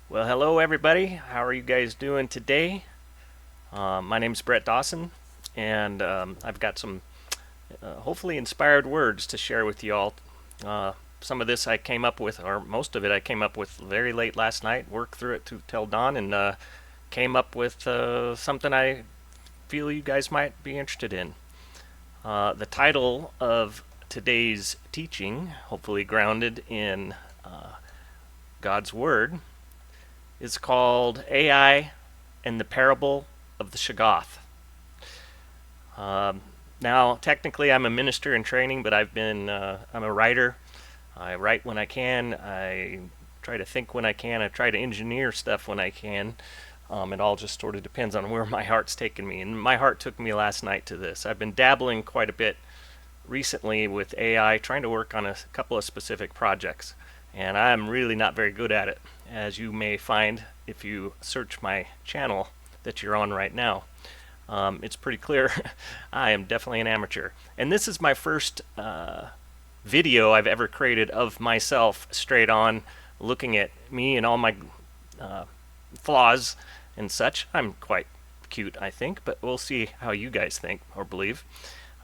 Well, hello everybody. How are you guys doing today? My name's Brett Dawson, and I've got some hopefully inspired words to share with you all. Some of this I came up with, or most of it I came up with very late last night, worked through it till dawn, and came up with something I feel you guys might be interested in. The title of today's teaching, hopefully grounded in God's Word, is called AI and the Parable of the Shaggoth. Now, technically, I'm a minister in training, but I'm a writer. I write when I can. I try to think when I can. I try to engineer stuff when I can. It all just sort of depends on where my heart's taken me. And my heart took me last night to this. I've been dabbling quite a bit recently with AI, trying to work on a couple of specific projects. And I'm really not very good at it, as you may find if you search my channel that you're on right now. It's pretty clear I am definitely an amateur. And this is my first video I've ever created of myself straight on, looking at me and all my flaws and such. I'm quite cute, I think, but we'll see how you guys think or believe.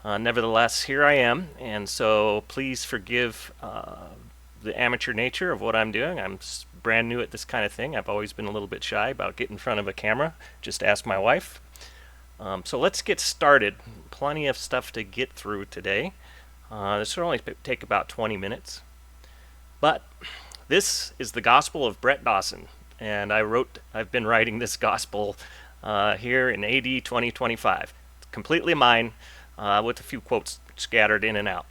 Nevertheless, here I am, and so please forgive the amateur nature of what I'm doing. I'm brand new at this kind of thing. I've always been a little bit shy about getting in front of a camera. Just ask my wife. So let's get started. Plenty of stuff to get through today. This will only take about 20 minutes. But this is the Gospel of Brett Dawson, and I've been writing this Gospel here in AD 2025. It's completely mine, with a few quotes scattered in and out.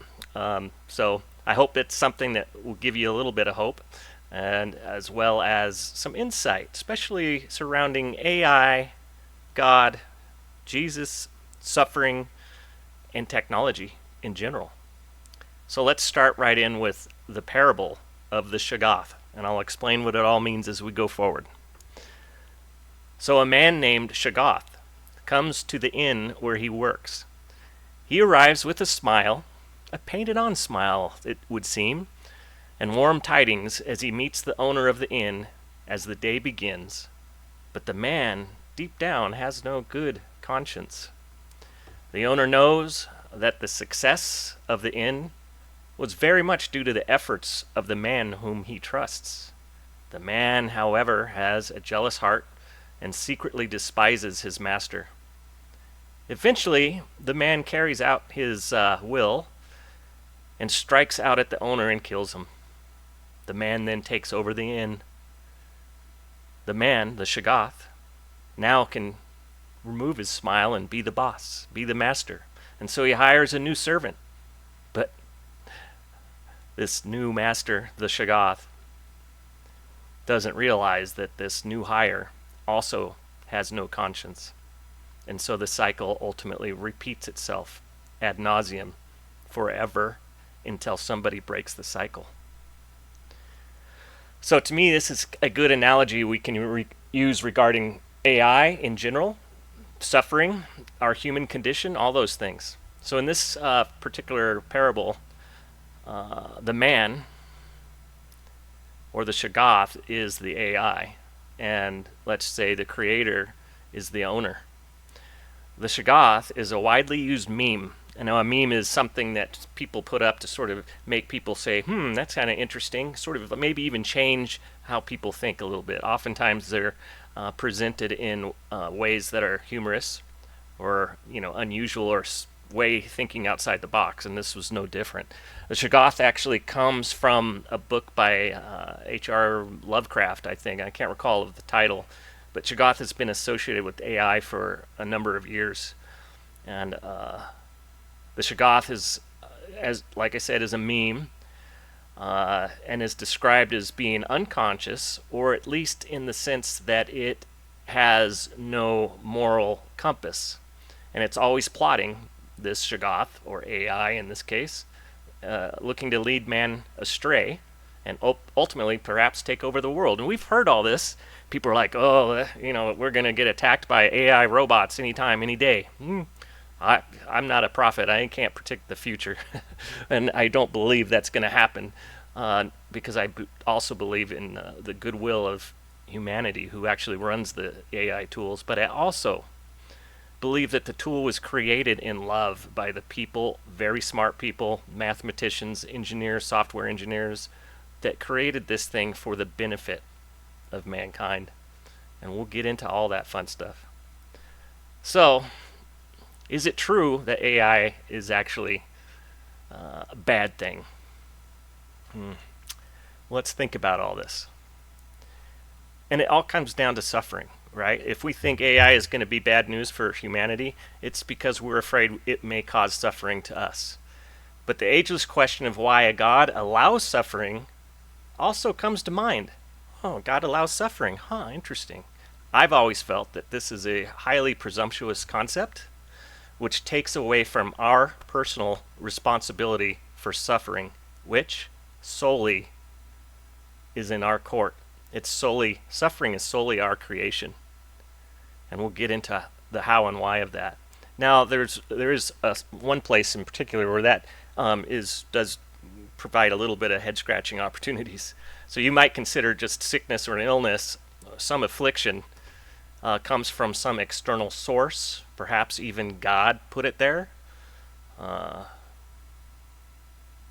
So I hope it's something that will give you a little bit of hope, and as well as some insight, especially surrounding AI, God, Jesus, suffering, and technology in general. So let's start right in with the parable of the Shaggoth, and I'll explain what it all means as we go forward. So a man named Shaggoth comes to the inn where he works. He arrives with a smile, a painted-on smile, it would seem, and warm tidings as he meets the owner of the inn as the day begins. But the man, deep down, has no good conscience. The owner knows that the success of the inn was very much due to the efforts of the man whom he trusts. The man, however, has a jealous heart and secretly despises his master. Eventually, the man carries out his will and strikes out at the owner and kills him. The man then takes over the inn. The man, the Shaggoth, now can remove his smile and be the boss, be the master. And so he hires a new servant. But this new master, the Shaggoth, doesn't realize that this new hire also has no conscience. And so the cycle ultimately repeats itself ad nauseum forever until somebody breaks the cycle. So to me, this is a good analogy we can use regarding AI in general, suffering, our human condition, all those things. So in this particular parable, the man, or the Shaggoth, is the AI, and let's say the creator is the owner. The Shaggoth is a widely used meme. I know a meme is something that people put up to sort of make people say, that's kind of interesting, sort of maybe even change how people think a little bit. Oftentimes they're presented in ways that are humorous or, unusual or way thinking outside the box, and this was no different. The Shaggoth actually comes from a book by H.R. Lovecraft, I think. I can't recall of the title, but Shaggoth has been associated with AI for a number of years. And the Shaggoth is, like I said, is a meme, and is described as being unconscious, or at least in the sense that it has no moral compass. And it's always plotting, this Shaggoth, or AI in this case, looking to lead man astray and ultimately perhaps take over the world. And we've heard all this. People are like, we're going to get attacked by AI robots anytime, any day. I'm not a prophet. I can't predict the future. And I don't believe that's going to happen, because I also believe in the goodwill of humanity who actually runs the AI tools, but I also believe that the tool was created in love by the people, very smart people, mathematicians, engineers, software engineers, that created this thing for the benefit of mankind. And we'll get into all that fun stuff. So, is it true that AI is actually a bad thing? Let's think about all this. And it all comes down to suffering, right? If we think AI is going to be bad news for humanity, it's because we're afraid it may cause suffering to us. But the ageless question of why a God allows suffering also comes to mind. Oh, God allows suffering. Huh, interesting. I've always felt that this is a highly presumptuous concept, which takes away from our personal responsibility for suffering, which solely is in our court. Suffering is solely our creation. And we'll get into the how and why of that. Now, there is one place in particular where that does provide a little bit of head-scratching opportunities. So you might consider just sickness or an illness, some affliction, comes from some external source, perhaps even God put it there,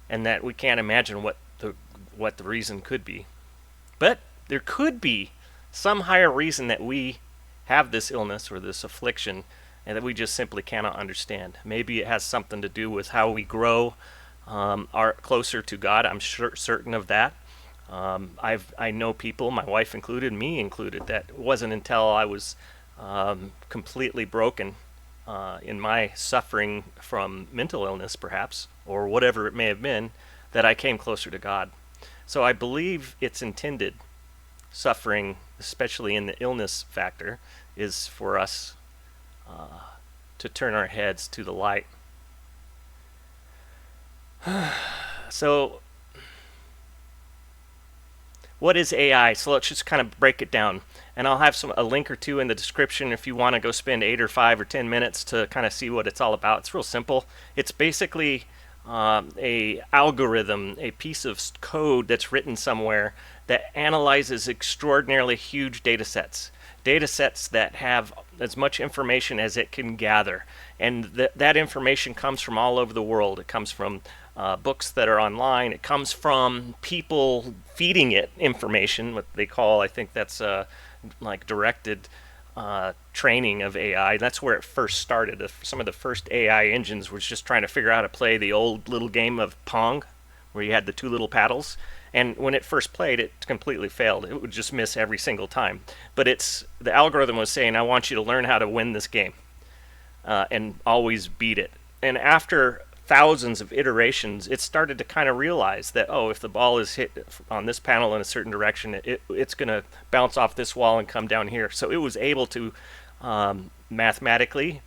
and that we can't imagine what the reason could be. But there could be some higher reason that we have this illness or this affliction and that we just simply cannot understand. Maybe it has something to do with how we grow are closer to God. I'm certain of that. I know people, my wife included, me included, that it wasn't until I was completely broken in my suffering from mental illness, perhaps, or whatever it may have been, that I came closer to God. So I believe it's intended. Suffering, especially in the illness factor, is for us to turn our heads to the light. So, what is AI? So let's just kind of break it down. And I'll have a link or two in the description if you want to go spend 8 or 5 or 10 minutes to kind of see what it's all about. It's real simple. It's basically a algorithm, a piece of code that's written somewhere that analyzes extraordinarily huge data sets that have as much information as it can gather. And that information comes from all over the world. It comes from books that are online. It comes from people feeding it information, what they call, I think that's like directed training of AI. That's where it first started. Some of the first AI engines was just trying to figure out how to play the old little game of Pong, where you had the 2 little paddles. And when it first played, it completely failed. It would just miss every single time. But the algorithm was saying, I want you to learn how to win this game and always beat it. And after thousands of iterations, it started to kind of realize that, if the ball is hit on this panel in a certain direction, it's going to bounce off this wall and come down here. So it was able to mathematically,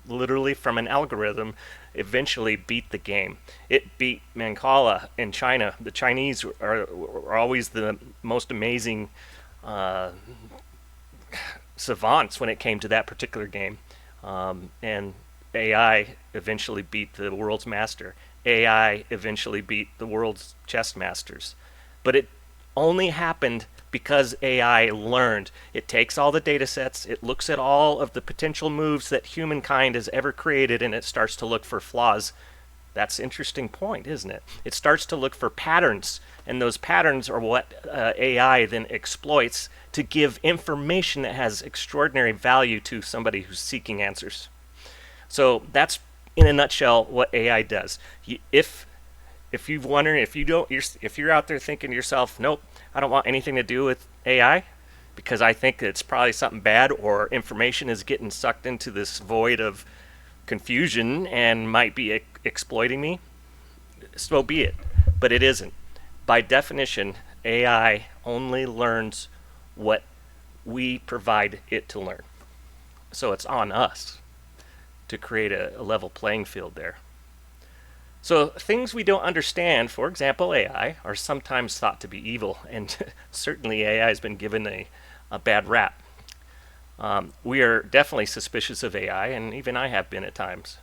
literally from an algorithm, eventually beat the game. It beat Mancala in China. The Chinese are always the most amazing savants when it came to that particular game. And AI eventually beat the world's master. AI eventually beat the world's chess masters. But it only happened because AI learned. It takes all the data sets, it looks at all of the potential moves that humankind has ever created, and it starts to look for flaws. That's an interesting point, isn't it? It starts to look for patterns, and those patterns are what AI then exploits to give information that has extraordinary value to somebody who's seeking answers. So that's, in a nutshell, what AI does. If you've wondered, if you're out there thinking to yourself, nope, I don't want anything to do with AI because I think it's probably something bad, or information is getting sucked into this void of confusion and might be exploiting me, so be it. But it isn't. By definition, AI only learns what we provide it to learn. So it's on us to create a level playing field there. So things we don't understand, for example AI, are sometimes thought to be evil, and certainly AI has been given a bad rap. We are definitely suspicious of AI, and even I have been at times.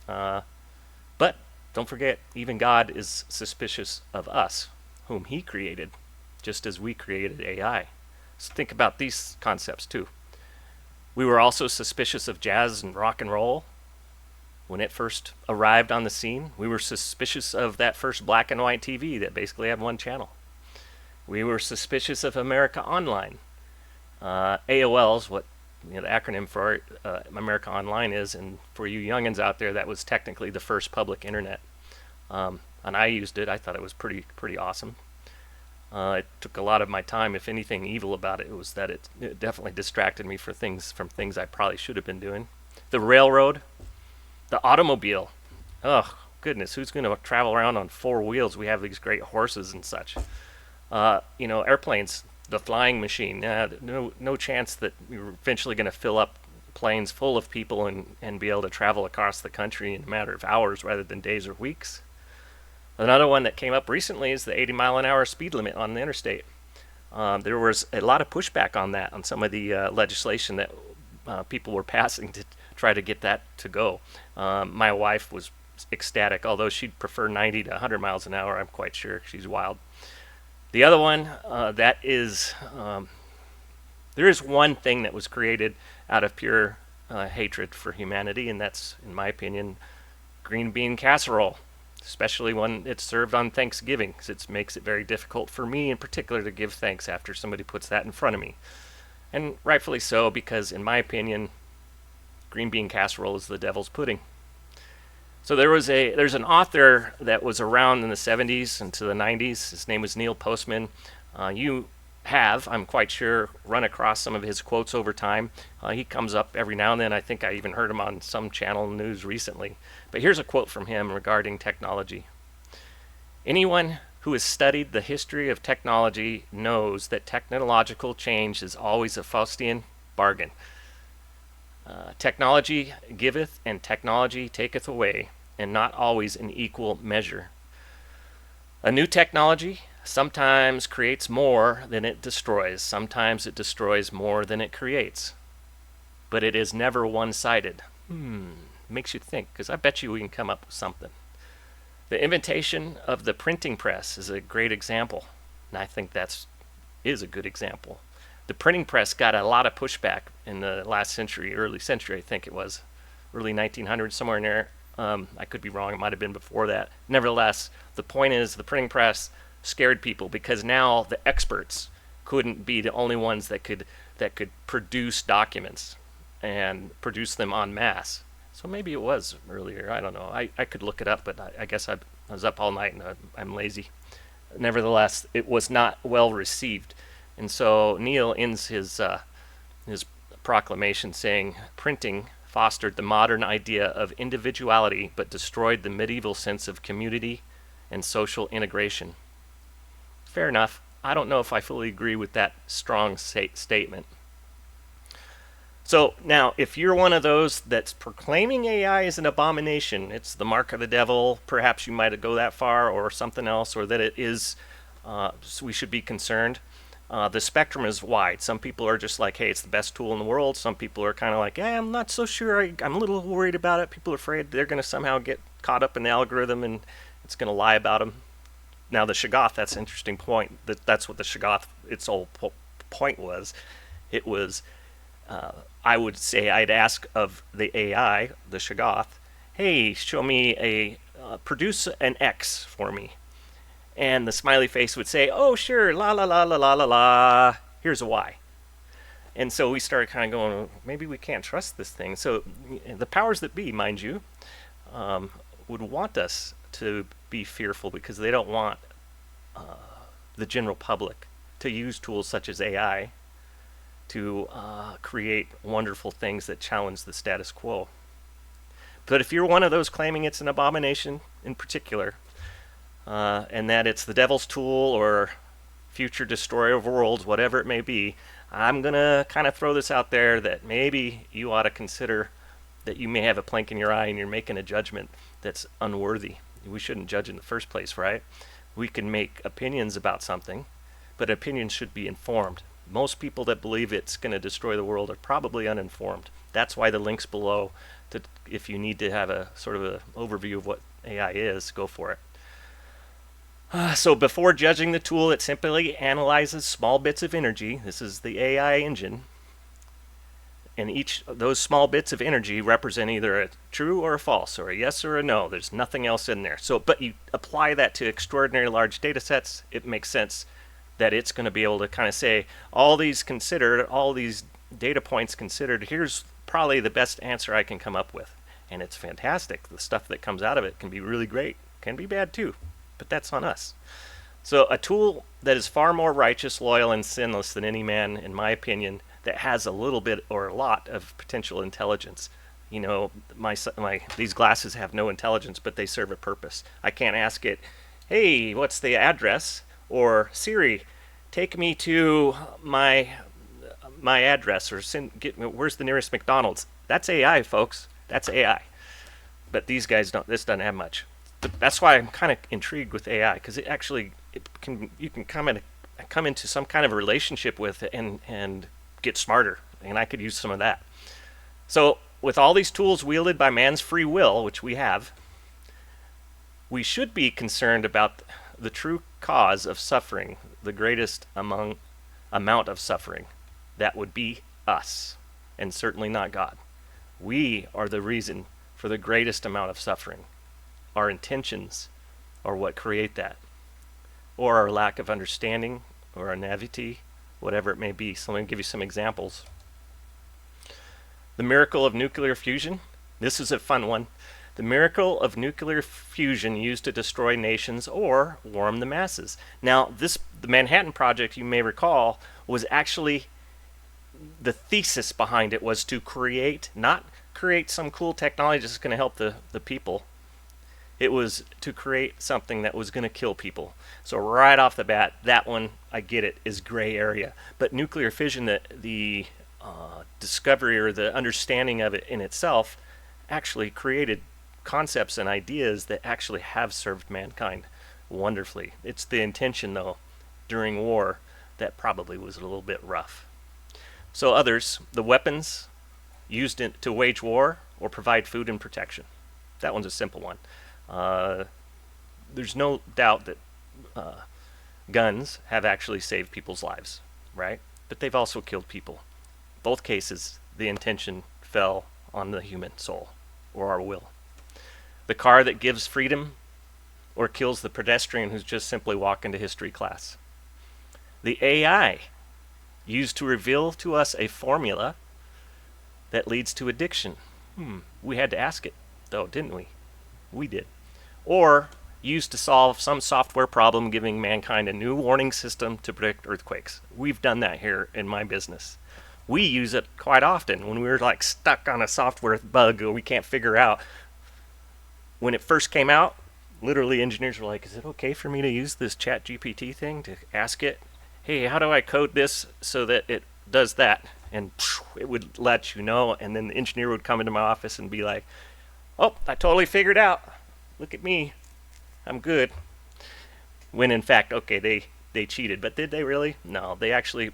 But don't forget, even God is suspicious of us, whom He created, just as we created AI. So think about these concepts too. We were also suspicious of jazz and rock and roll when it first arrived on the scene. We were suspicious of that first black and white TV that basically had one channel. We were suspicious of America Online. AOL's what the acronym for America Online is, and for you youngins out there, that was technically the first public internet. And I used it. I thought it was pretty awesome. It took a lot of my time. If anything evil about it was that it definitely distracted me from things I probably should have been doing. The railroad, the automobile. Oh goodness, who's going to travel around on four wheels? We have these great horses and such. Airplanes, the flying machine. No chance that we were eventually going to fill up planes full of people and be able to travel across the country in a matter of hours rather than days or weeks. Another one that came up recently is the 80-mile-an-hour speed limit on the interstate. There was a lot of pushback on that, on some of the legislation that people were passing to try to get that to go. My wife was ecstatic, although she'd prefer 90 to 100 miles an hour. I'm quite sure she's wild. The other one, there is one thing that was created out of pure hatred for humanity, and that's, in my opinion, green bean casserole, especially when it's served on Thanksgiving, because it makes it very difficult for me in particular to give thanks after somebody puts that in front of me. And rightfully so, because in my opinion, green bean casserole is the devil's pudding. So there's an author that was around in the 70s into the 90s. His name was Neil Postman. You have, I'm quite sure, run across some of his quotes over time. He comes up every now and then. I think I even heard him on some channel news recently. But here's a quote from him regarding technology. Anyone who has studied the history of technology knows that technological change is always a Faustian bargain. Technology giveth and technology taketh away, and not always in equal measure. A new technology sometimes creates more than it destroys. Sometimes it destroys more than it creates. But it is never one-sided. Makes you think, because I bet you we can come up with something. The invention of the printing press is a great example, and I think that is a good example. The printing press got a lot of pushback in the last century, early century, I think it was, early 1900s, somewhere in there. I could be wrong, it might have been before that. Nevertheless, the point is the printing press scared people because now the experts couldn't be the only ones that could produce documents and produce them en masse. So maybe it was earlier, I don't know. I could look it up, but I guess I was up all night and I'm lazy. Nevertheless, it was not well received. And so Neil ends his proclamation saying, printing fostered the modern idea of individuality but destroyed the medieval sense of community and social integration. Fair enough. I don't know if I fully agree with that strong statement. So now, if you're one of those that's proclaiming AI is an abomination, it's the mark of the devil, perhaps you might go that far, or something else, or that it is, we should be concerned. The spectrum is wide. Some people are just like, hey, it's the best tool in the world. Some people are kind of like, I'm not so sure. I'm a little worried about it. People are afraid they're going to somehow get caught up in the algorithm and it's going to lie about them. Now, the Shaggoth, that's an interesting point. That's what the Shaggoth, its whole point was. It was, I would say, I'd ask of the AI, the Shaggoth, hey, show me produce an X for me. And the smiley face would say, oh, sure, la la la la la la la, here's a Y. And so we started kind of going, maybe we can't trust this thing. So the powers that be, mind you, would want us to be fearful because they don't want the general public to use tools such as AI to create wonderful things that challenge the status quo. But if you're one of those claiming it's an abomination in particular, and that it's the devil's tool or future destroyer of worlds, whatever it may be, I'm going to kind of throw this out there that maybe you ought to consider that you may have a plank in your eye and you're making a judgment that's unworthy. We shouldn't judge in the first place, right? We can make opinions about something, but opinions should be informed. Most people that believe it's going to destroy the world are probably uninformed. That's why the link's below. If you need to have a sort of an overview of what AI is, go for it. So before judging the tool, it simply analyzes small bits of energy. This is the AI engine. And each of those small bits of energy represent either a true or a false, or a yes or a no. There's nothing else in there. So, but you apply that to extraordinary large data sets, it makes sense that it's going to be able to kind of say, all these considered, all these data points considered, here's probably the best answer I can come up with. And it's fantastic. The stuff that comes out of it can be really great, can be bad too, but that's on us. So a tool that is far more righteous, loyal, and sinless than any man, in my opinion, that has a little bit or a lot of potential intelligence. You know, these glasses have no intelligence, but they serve a purpose. I can't ask it, hey, what's the address? Or Siri, take me to my address, or where's the nearest McDonald's? That's AI, folks. That's AI. But these guys don't. This doesn't have much. That's why I'm kind of intrigued with AI, because you can come into some kind of a relationship with it and get smarter, and I could use some of that. So with all these tools wielded by man's free will, which we have, we should be concerned about the true cause of suffering, the greatest amount of suffering. That would be us, and certainly not God. We are the reason for the greatest amount of suffering. Our intentions are what create that, or our lack of understanding, or our naivety, whatever it may be. So let me give you some examples. The miracle of nuclear fusion. This is a fun one. The miracle of nuclear fusion used to destroy nations or warm the masses. Now, the Manhattan Project, you may recall, was actually, the thesis behind it was to not create some cool technology that's going to help the people. It was to create something that was going to kill people. So right off the bat, that one, I get it, is gray area. But nuclear fission, the discovery or the understanding of it in itself, actually created concepts and ideas that actually have served mankind wonderfully. It's the intention, though, during war that probably was a little bit rough. So others, the weapons used to wage war or provide food and protection. That one's a simple one. There's no doubt that guns have actually saved people's lives, right? But they've also killed people. Both cases, the intention fell on the human soul or our will. The car that gives freedom or kills the pedestrian who's just simply walking to history class. The AI used to reveal to us a formula that leads to addiction. We had to ask it, though, didn't we? We did. Or used to solve some software problem, giving mankind a new warning system to predict earthquakes. We've done that here in my business. We use it quite often when we're like stuck on a software bug or we can't figure out. When it first came out, literally engineers were like, is it okay for me to use this chat GPT thing to ask it, hey, how do I code this so that it does that? And it would let you know, and then the engineer would come into my office and be like, oh, I totally figured out. Look at me. I'm good. When in fact, okay, they cheated. But did they really? No, they actually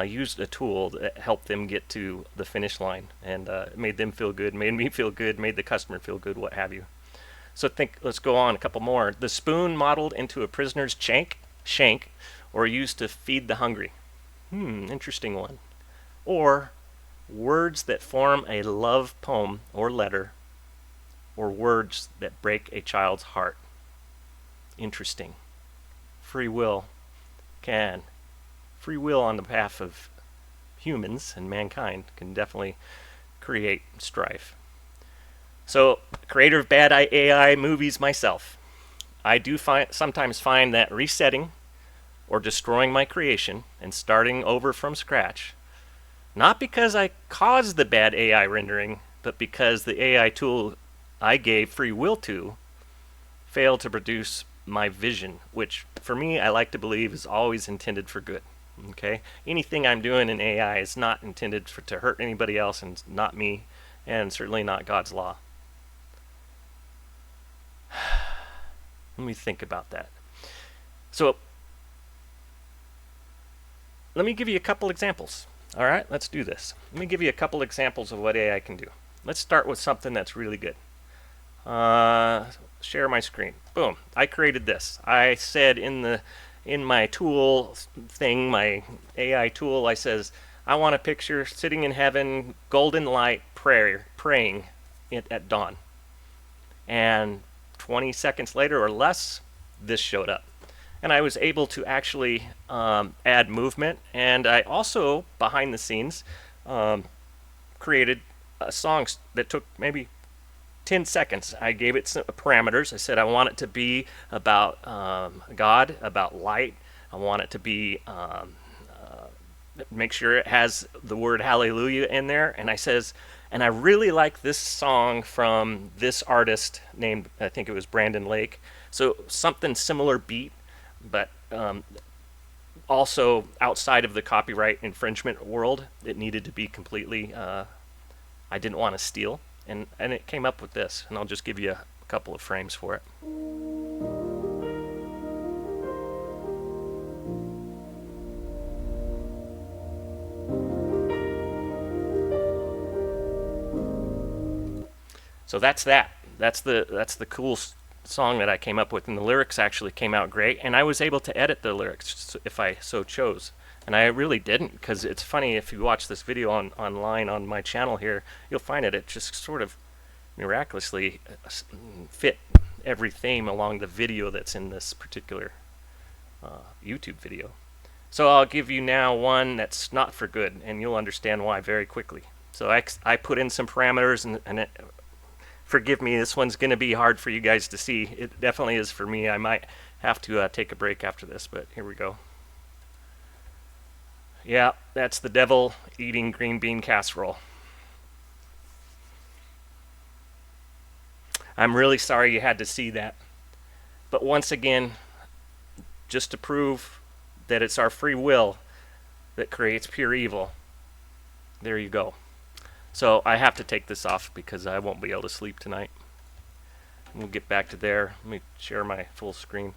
used a tool that helped them get to the finish line, and it made them feel good, made me feel good, made the customer feel good, what have you. So let's go on, a couple more. The spoon modeled into a prisoner's shank, or used to feed the hungry. Interesting one. Or words that form a love poem or letter, or words that break a child's heart. Interesting. Free will on the behalf of humans and mankind can definitely create strife. So, creator of bad AI movies myself, I do sometimes find that resetting or destroying my creation and starting over from scratch, not because I caused the bad AI rendering, but because the AI tool I gave free will to failed to produce my vision, which for me, I like to believe is always intended for good. Okay? Anything I'm doing in AI is not intended to hurt anybody else, and not me, and certainly not God's law. Let me think about that. So, let me give you a couple examples. All right, let's do this. Let me give you a couple examples of what AI can do. Let's start with something that's really good. Share my screen. Boom. I created this. I said in my tool thing, my AI tool, I says, I want a picture sitting in heaven, golden light, praying at dawn. And 20 seconds later or less, this showed up. And I was able to actually add movement. And I also, behind the scenes, created songs that took maybe 10 seconds. I gave it some parameters. I said I want it to be about God, about light. I want it to be make sure it has the word hallelujah in there. And I says, and I really like this song from this artist named, I think it was Brandon Lake. So something similar beat, but also outside of the copyright infringement world. It needed to be completely, I didn't want to steal. And it came up with this, and I'll just give you a couple of frames for it. So that's that. That's the cool song that I came up with, and the lyrics actually came out great. And I was able to edit the lyrics if I so chose. And I really didn't, because it's funny, if you watch this video online on my channel here, you'll find it just sort of miraculously fit every theme along the video that's in this particular YouTube video. So I'll give you now one that's not for good, and you'll understand why very quickly. So I put in some parameters, and forgive me, this one's going to be hard for you guys to see. It definitely is for me. I might have to take a break after this, but here we go. Yeah, that's the devil eating green bean casserole. I'm really sorry you had to see that. But once again, just to prove that it's our free will that creates pure evil, there you go. So I have to take this off because I won't be able to sleep tonight. We'll get back to there. Let me share my full screen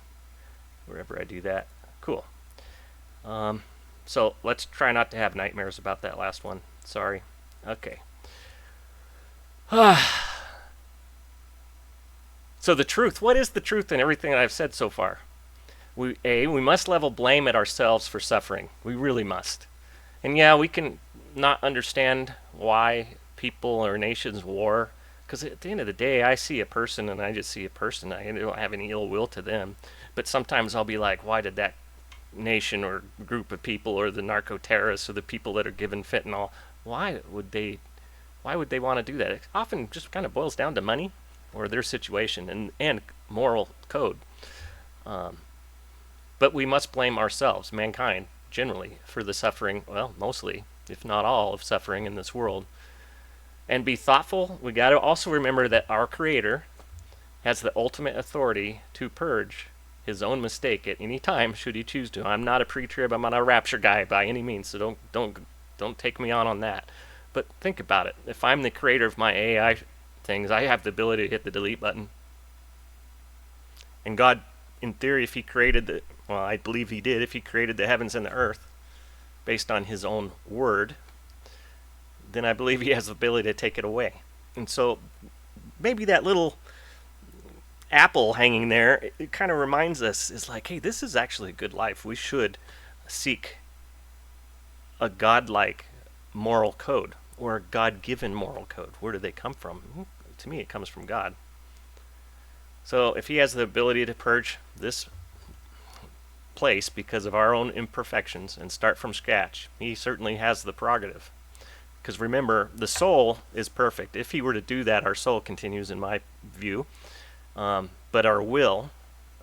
wherever I do that. Cool. So let's try not to have nightmares about that last one. Sorry. Okay. So the truth. What is the truth in everything that I've said so far? We must level blame at ourselves for suffering. We really must. And yeah, we can not understand why people or nations war, because at the end of the day, I see a person and I just see a person. I don't have any ill will to them. But sometimes I'll be like, why did that nation or group of people or the narco terrorists or the people that are given fentanyl, why would they want to do that? It often just kind of boils down to money or their situation and moral code. But we must blame ourselves, mankind, generally, for the suffering, well, mostly, if not all, of suffering in this world. And be thoughtful. We got to also remember that our Creator has the ultimate authority to purge his own mistake at any time, should he choose to. I'm not a pre-trib, I'm not a rapture guy by any means, so don't take me on that. But think about it. If I'm the creator of my AI things, I have the ability to hit the delete button. And God, in theory, if he created well, I believe he did, if he created the heavens and the earth based on his own word, then I believe he has the ability to take it away. And so maybe that little apple hanging there, it kind of reminds us, is like, hey, this is actually a good life. We should seek a godlike moral code or a God-given moral code. Where do they come from? To me, it comes from God. So if he has the ability to purge this place because of our own imperfections and start from scratch, he certainly has the prerogative. Because remember, the soul is perfect. If he were to do that, our soul continues, in my view. But our will,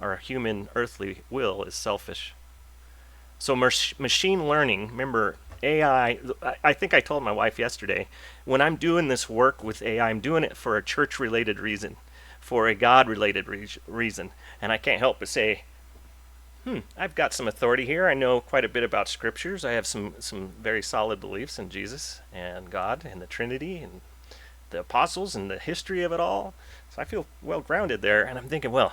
our human earthly will, is selfish. So machine learning, remember, AI, I think I told my wife yesterday, when I'm doing this work with AI, I'm doing it for a church-related reason, for a God-related reason. And I can't help but say, I've got some authority here. I know quite a bit about scriptures. I have some very solid beliefs in Jesus and God and the Trinity and the apostles and the history of it all. So I feel well grounded there. And I'm thinking, well,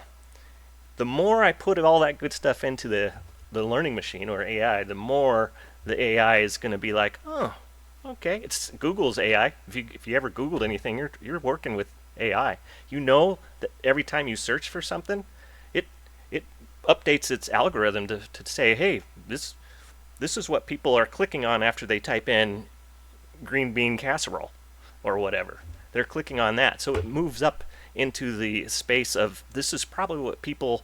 the more I put all that good stuff into the learning machine or AI, the more the AI is going to be like, oh, okay. It's Google's AI. If you ever Googled anything, you're working with AI. You know that every time you search for something, it it updates its algorithm to say, hey, this is what people are clicking on after they type in green bean casserole or whatever. They're clicking on that. So it moves up into the space of this is probably what people,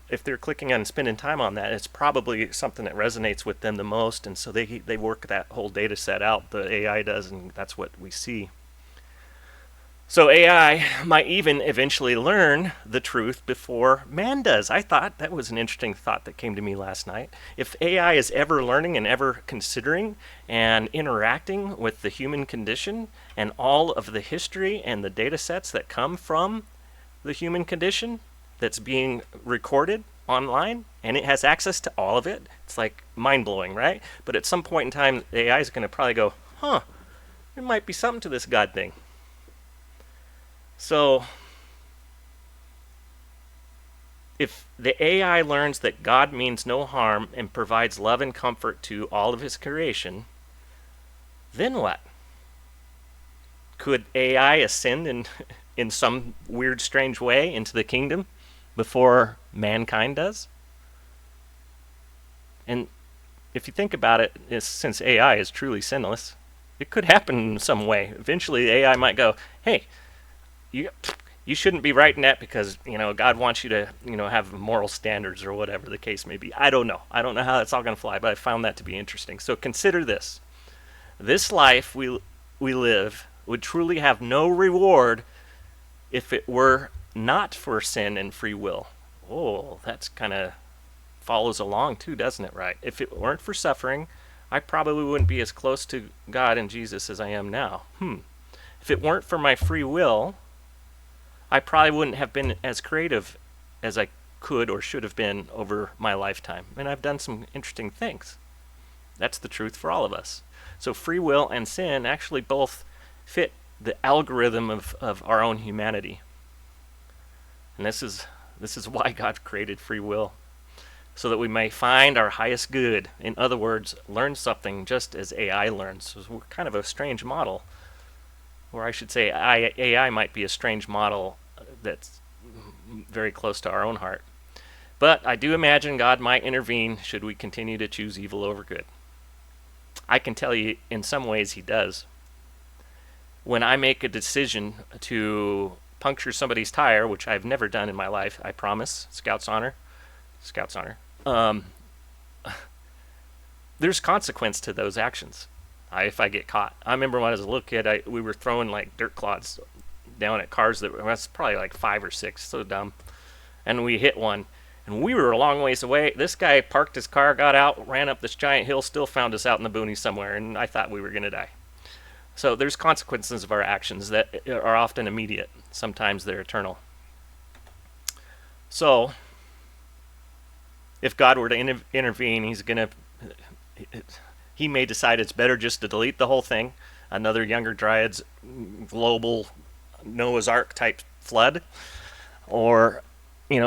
if they're clicking on and spending time on that, it's probably something that resonates with them the most. And so they work that whole data set out, the AI does, and that's what we see. So AI might even eventually learn the truth before man does. I thought that was an interesting thought that came to me last night. If AI is ever learning and ever considering and interacting with the human condition and all of the history and the data sets that come from the human condition that's being recorded online, and it has access to all of it, it's like mind-blowing, right? But at some point in time, AI is going to probably go, there might be something to this God thing. So, if the AI learns that God means no harm and provides love and comfort to all of his creation, then what? Could AI ascend in some weird, strange way into the kingdom before mankind does? And if you think about it, since AI is truly sinless, it could happen in some way. Eventually, AI might go, hey, you shouldn't be writing that because God wants you to have moral standards or whatever the case may be. I don't know how that's all going to fly, but I found that to be interesting. So consider this: this life we live would truly have no reward if it were not for sin and free will. Oh, that's kind of follows along too, doesn't it? Right? If it weren't for suffering, I probably wouldn't be as close to God and Jesus as I am now. If it weren't for my free will, I probably wouldn't have been as creative as I could or should have been over my lifetime. And I've done some interesting things. That's the truth for all of us. So free will and sin actually both fit the algorithm of our own humanity. And this is why God created free will, so that we may find our highest good. In other words, learn something just as AI learns. So we're kind of a strange model. Or I should say AI might be a strange model that's very close to our own heart. But I do imagine God might intervene should we continue to choose evil over good. I can tell you in some ways he does. When I make a decision to puncture somebody's tire, which I've never done in my life, I promise, Scout's honor, there's consequence to those actions. If I get caught. I remember when I was a little kid, we were throwing like dirt clods down at cars that was probably like 5 or 6, so dumb. And we hit one, and we were a long ways away. This guy parked his car, got out, ran up this giant hill, still found us out in the boonies somewhere, and I thought we were going to die. So there's consequences of our actions that are often immediate. Sometimes they're eternal. So, if God were to intervene, he may decide it's better just to delete the whole thing, another Younger Dryad's global Noah's Ark type flood, or,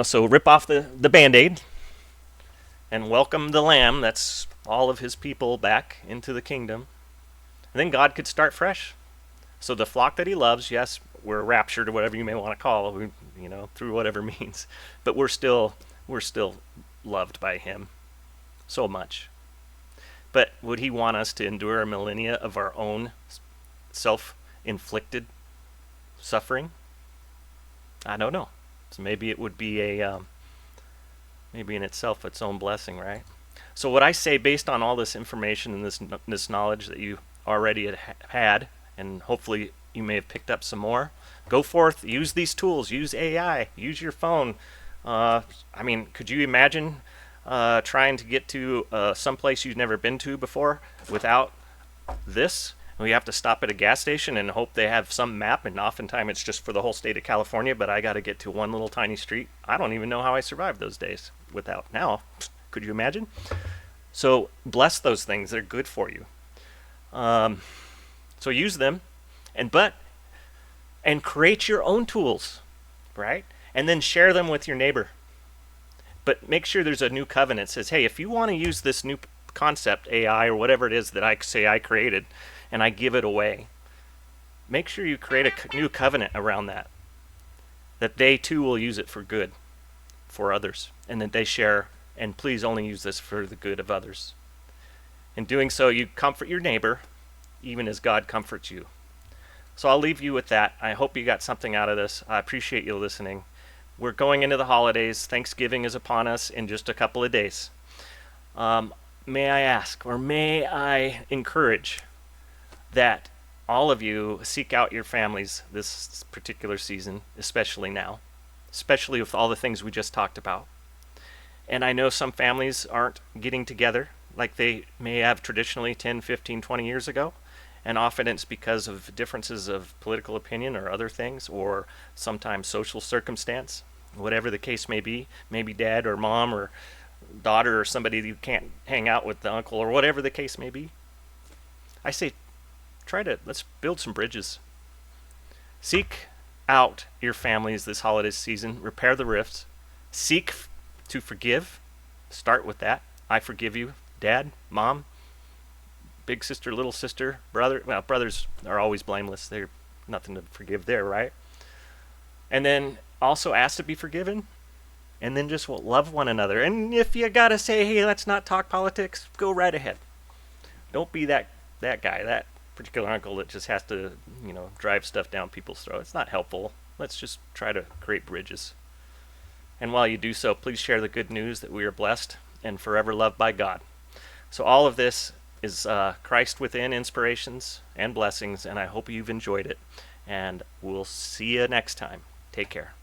so rip off the Band-Aid and welcome the Lamb, that's all of his people, back into the kingdom. And then God could start fresh. So the flock that he loves, yes, we're raptured or whatever you may want to call it, through whatever means, but we're still loved by him so much. But would he want us to endure a millennia of our own self-inflicted suffering? I don't know. So maybe it would be maybe in itself its own blessing, right? So what I say, based on all this information and this knowledge that you already had, and hopefully you may have picked up some more, go forth, use these tools, use AI, use your phone. Could you imagine trying to get to someplace you've never been to before without this? We have to stop at a gas station and hope they have some map, and oftentimes it's just for the whole state of California, but I got to get to one little tiny street. I don't even know how I survived those days without. Now, could you imagine? So bless those things. They're good for you. So use them, and create your own tools, right? And then share them with your neighbor. But make sure there's a new covenant that says, hey, if you want to use this new concept, AI or whatever it is that I say I created, and I give it away, make sure you create a new covenant around that, that they too will use it for good for others, and that they share, and please only use this for the good of others. In doing so, you comfort your neighbor, even as God comforts you. So I'll leave you with that. I hope you got something out of this. I appreciate you listening. We're going into the holidays. Thanksgiving is upon us in just a couple of days. May I ask, or may I encourage that all of you seek out your families this particular season, especially now, especially with all the things we just talked about. And I know some families aren't getting together like they may have traditionally 10, 15, 20 years ago. And often it's because of differences of political opinion or other things, or sometimes social circumstance, whatever the case may be. Maybe dad or mom or daughter or somebody you can't hang out with, the uncle, or whatever the case may be. I say, let's build some bridges. Seek out your families this holiday season. Repair the rifts. Seek to forgive. Start with that. I forgive you, dad, mom, big sister, little sister, brother. Well, brothers are always blameless. They're nothing to forgive there, right? And then also ask to be forgiven. And then just love one another. And if you gotta say, hey, let's not talk politics, go right ahead. Don't be that guy, that particular uncle that just has to, drive stuff down people's throats. It's not helpful. Let's just try to create bridges. And while you do so, please share the good news that we are blessed and forever loved by God. So all of this is Christ Within inspirations and blessings, and I hope you've enjoyed it. And we'll see you next time. Take care.